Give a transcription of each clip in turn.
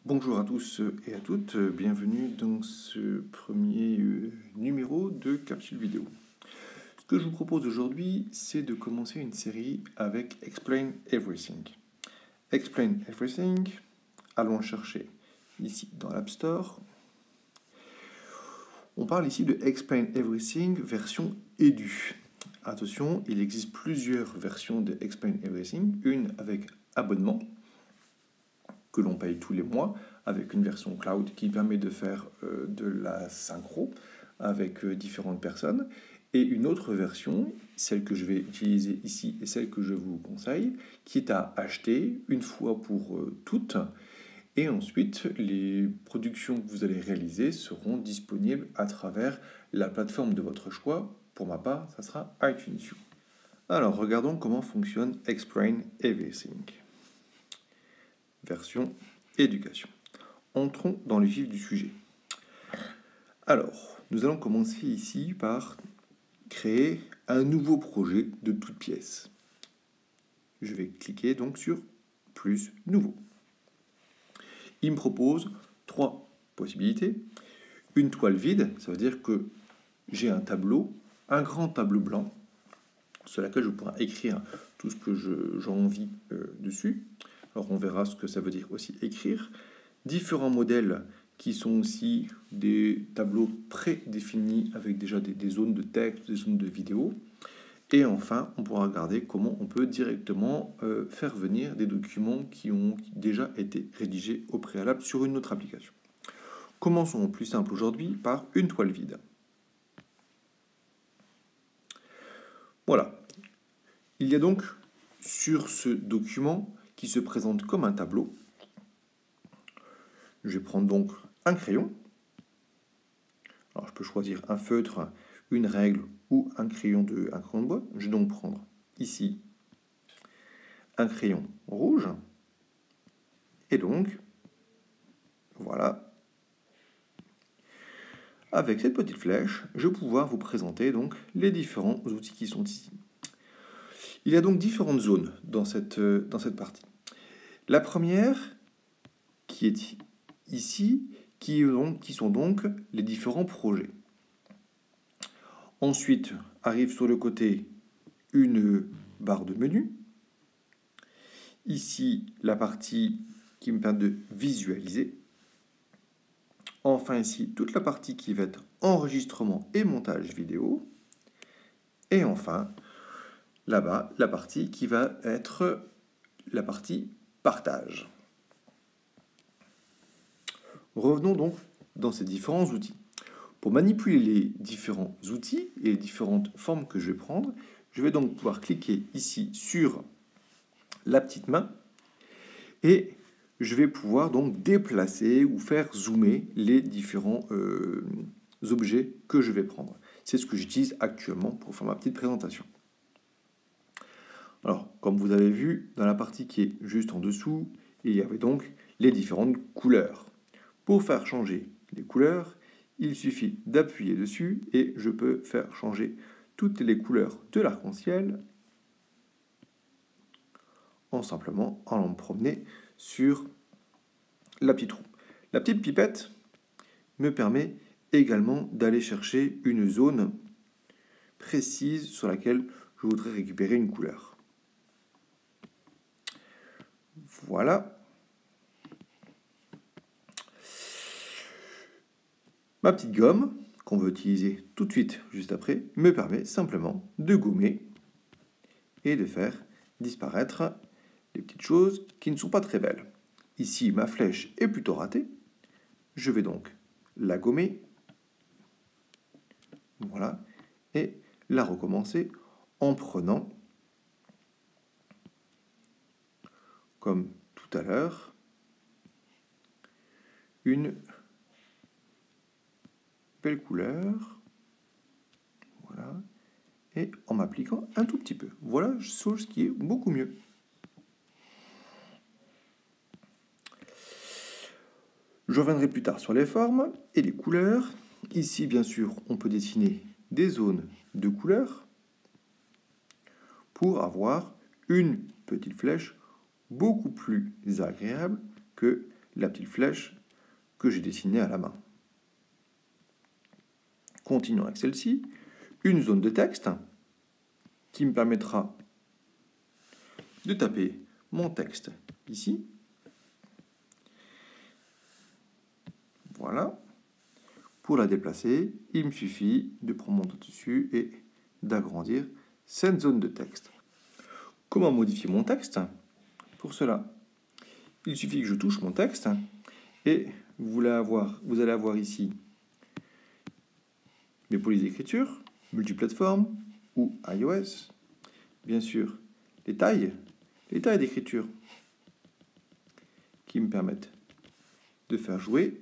Bonjour à tous et à toutes, bienvenue dans ce premier numéro de Capsule Vidéo. Ce que je vous propose aujourd'hui, c'est de commencer une série avec Explain Everything. Explain Everything, allons chercher ici dans l'App Store. On parle ici de Explain Everything version Edu. Attention, il existe plusieurs versions de Explain Everything, une avec abonnement, que l'on paye tous les mois, avec une version cloud qui permet de faire de la synchro avec différentes personnes, et une autre version, celle que je vais utiliser ici et celle que je vous conseille, qui est à acheter une fois pour toutes, et ensuite les productions que vous allez réaliser seront disponibles à travers la plateforme de votre choix. Pour ma part, ça sera iTunes U. Alors, regardons comment fonctionne Explain Everything. Version éducation. Entrons dans le vif du sujet. Alors, nous allons commencer ici par créer un nouveau projet de toute pièce. Je vais cliquer donc sur plus nouveau. Il me propose trois possibilités. Une toile vide, ça veut dire que j'ai un tableau, un grand tableau blanc, sur lequel je pourrai écrire tout ce que j'ai envie dessus. Alors on verra ce que ça veut dire aussi écrire. Différents modèles qui sont aussi des tableaux prédéfinis avec déjà des zones de texte, des zones de vidéo. Et enfin, on pourra regarder comment on peut directement faire venir des documents qui ont déjà été rédigés au préalable sur une autre application. Commençons au plus simple aujourd'hui par une toile vide. Voilà. Il y a donc sur ce document qui se présente comme un tableau. Je vais prendre donc un crayon. Alors je peux choisir un feutre, une règle ou un crayon de bois. Je vais donc prendre ici un crayon rouge. Et donc, voilà. Avec cette petite flèche, je vais pouvoir vous présenter donc les différents outils qui sont ici. Il y a donc différentes zones dans cette partie. La première, qui est ici, qui sont donc les différents projets. Ensuite, arrive sur le côté une barre de menu. Ici, la partie qui me permet de visualiser. Enfin, ici, toute la partie qui va être enregistrement et montage vidéo. Et enfin, là-bas, la partie qui va être la partie partage. Revenons donc dans ces différents outils. Pour manipuler les différents outils et les différentes formes que je vais prendre, je vais donc pouvoir cliquer ici sur la petite main et je vais pouvoir donc déplacer ou faire zoomer les différents objets que je vais prendre. C'est ce que j'utilise actuellement pour faire ma petite présentation. Alors, comme vous avez vu, dans la partie qui est juste en dessous, il y avait donc les différentes couleurs. Pour faire changer les couleurs, il suffit d'appuyer dessus et je peux faire changer toutes les couleurs de l'arc-en-ciel en allant me promener sur la petite roue. La petite pipette me permet également d'aller chercher une zone précise sur laquelle je voudrais récupérer une couleur. Voilà. Ma petite gomme, qu'on veut utiliser tout de suite juste après, me permet simplement de gommer et de faire disparaître les petites choses qui ne sont pas très belles. Ici, ma flèche est plutôt ratée. Je vais donc la gommer. Voilà. Et la recommencer en prenant, comme tout à l'heure, une belle couleur. Voilà. Et en m'appliquant un tout petit peu. Voilà chose qui est beaucoup mieux. Je reviendrai plus tard sur les formes et les couleurs. Ici, bien sûr, on peut dessiner des zones de couleurs pour avoir une petite flèche beaucoup plus agréable que la petite flèche que j'ai dessinée à la main. Continuons avec celle-ci. Une zone de texte qui me permettra de taper mon texte ici. Voilà. Pour la déplacer, il me suffit de prendre mon doigt dessus et d'agrandir cette zone de texte. Comment modifier mon texte? Pour cela, il suffit que je touche mon texte et vous allez avoir ici mes polices d'écriture, multiplateforme ou iOS. Bien sûr, les tailles d'écriture qui me permettent de faire jouer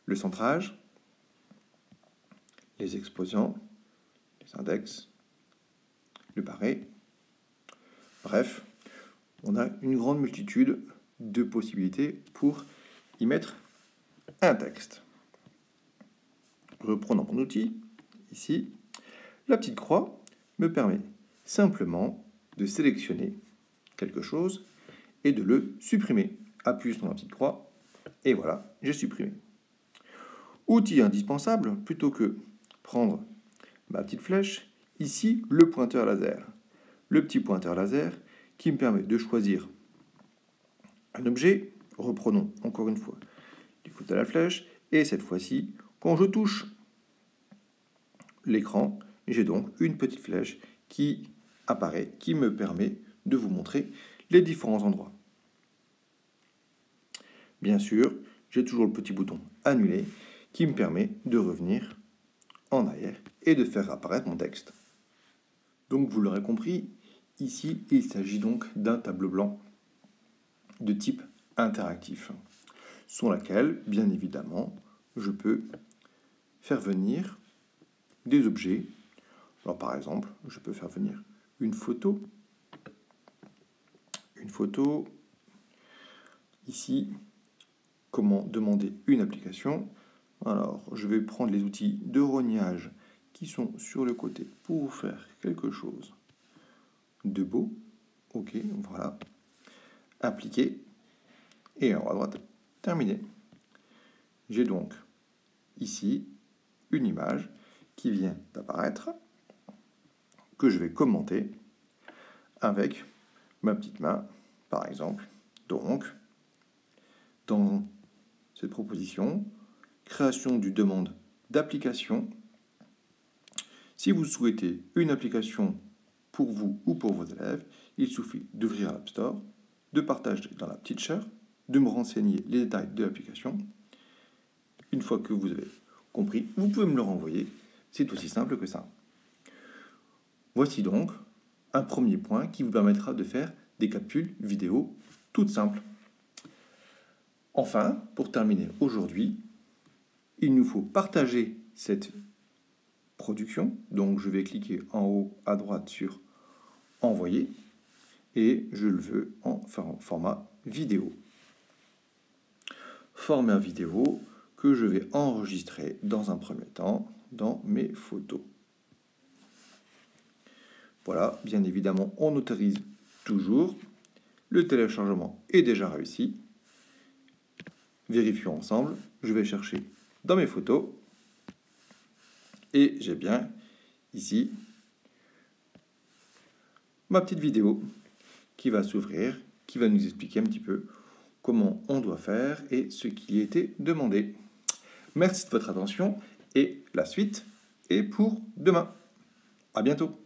le centrage, les exposants, les index, le barré. Bref, on a une grande multitude de possibilités pour y mettre un texte. Reprenons mon outil, ici, la petite croix me permet simplement de sélectionner quelque chose et de le supprimer. Appuie sur la petite croix et voilà, j'ai supprimé. Outil indispensable, plutôt que prendre ma petite flèche, ici le pointeur laser. Le petit pointeur laser qui me permet de choisir un objet. Reprenons encore une fois du coup de la flèche et cette fois-ci, quand je touche l'écran, j'ai donc une petite flèche qui apparaît, qui me permet de vous montrer les différents endroits. Bien sûr, j'ai toujours le petit bouton annuler qui me permet de revenir en arrière et de faire apparaître mon texte. Donc vous l'aurez compris, ici il s'agit donc d'un tableau blanc de type interactif, sur laquelle, bien évidemment, je peux faire venir des objets. Alors par exemple, je peux faire venir une photo. Ici, comment demander une application. Alors, je vais prendre les outils de rognage qui sont sur le côté pour vous faire quelque chose de beau. Ok, voilà. Appliquer. Et en haut à droite, terminé. J'ai donc ici une image qui vient d'apparaître, que je vais commenter avec ma petite main, par exemple. Donc, dans cette proposition, création d'une demande d'application. Si vous souhaitez une application pour vous ou pour vos élèves, il suffit d'ouvrir l'App Store, de partager dans la petite chaire, de me renseigner les détails de l'application. Une fois que vous avez compris, vous pouvez me le renvoyer. C'est aussi simple que ça. Voici donc un premier point qui vous permettra de faire des capsules vidéo toutes simples. Enfin, pour terminer aujourd'hui, il nous faut partager cette production. Donc, je vais cliquer en haut à droite sur Envoyer et je le veux en format vidéo. Format vidéo que je vais enregistrer dans un premier temps dans mes photos. Voilà, bien évidemment, on autorise toujours. Le téléchargement est déjà réussi. Vérifions ensemble. Je vais chercher dans mes photos. Et j'ai bien ici ma petite vidéo qui va s'ouvrir, qui va nous expliquer un petit peu comment on doit faire et ce qui a été demandé. Merci de votre attention et la suite est pour demain. À bientôt.